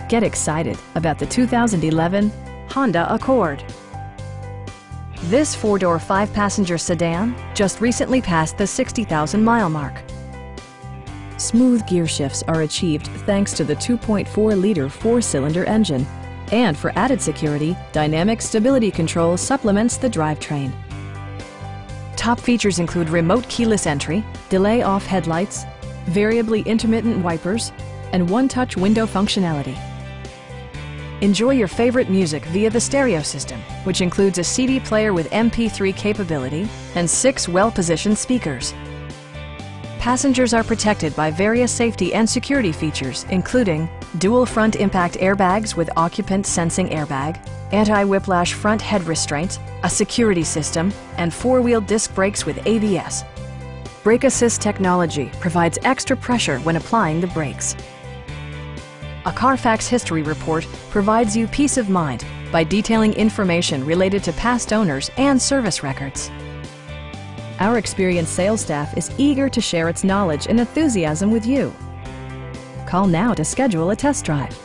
Get excited about the 2011 Honda Accord. This four-door, five-passenger sedan just recently passed the 60,000-mile mark. Smooth gear shifts are achieved thanks to the 2.4-liter four-cylinder engine. And for added security, dynamic stability control supplements the drivetrain. Top features include remote keyless entry, delay-off headlights, variably intermittent wipers, and one-touch window functionality. Enjoy your favorite music via the stereo system, which includes a CD player with MP3 capability and 6 well-positioned speakers. Passengers are protected by various safety and security features, including dual front impact airbags with occupant sensing airbag, anti-whiplash front head restraints, a security system, and four-wheel disc brakes with ABS. Brake Assist technology provides extra pressure when applying the brakes. A Carfax history report provides you peace of mind by detailing information related to past owners and service records. Our experienced sales staff is eager to share its knowledge and enthusiasm with you. Call now to schedule a test drive.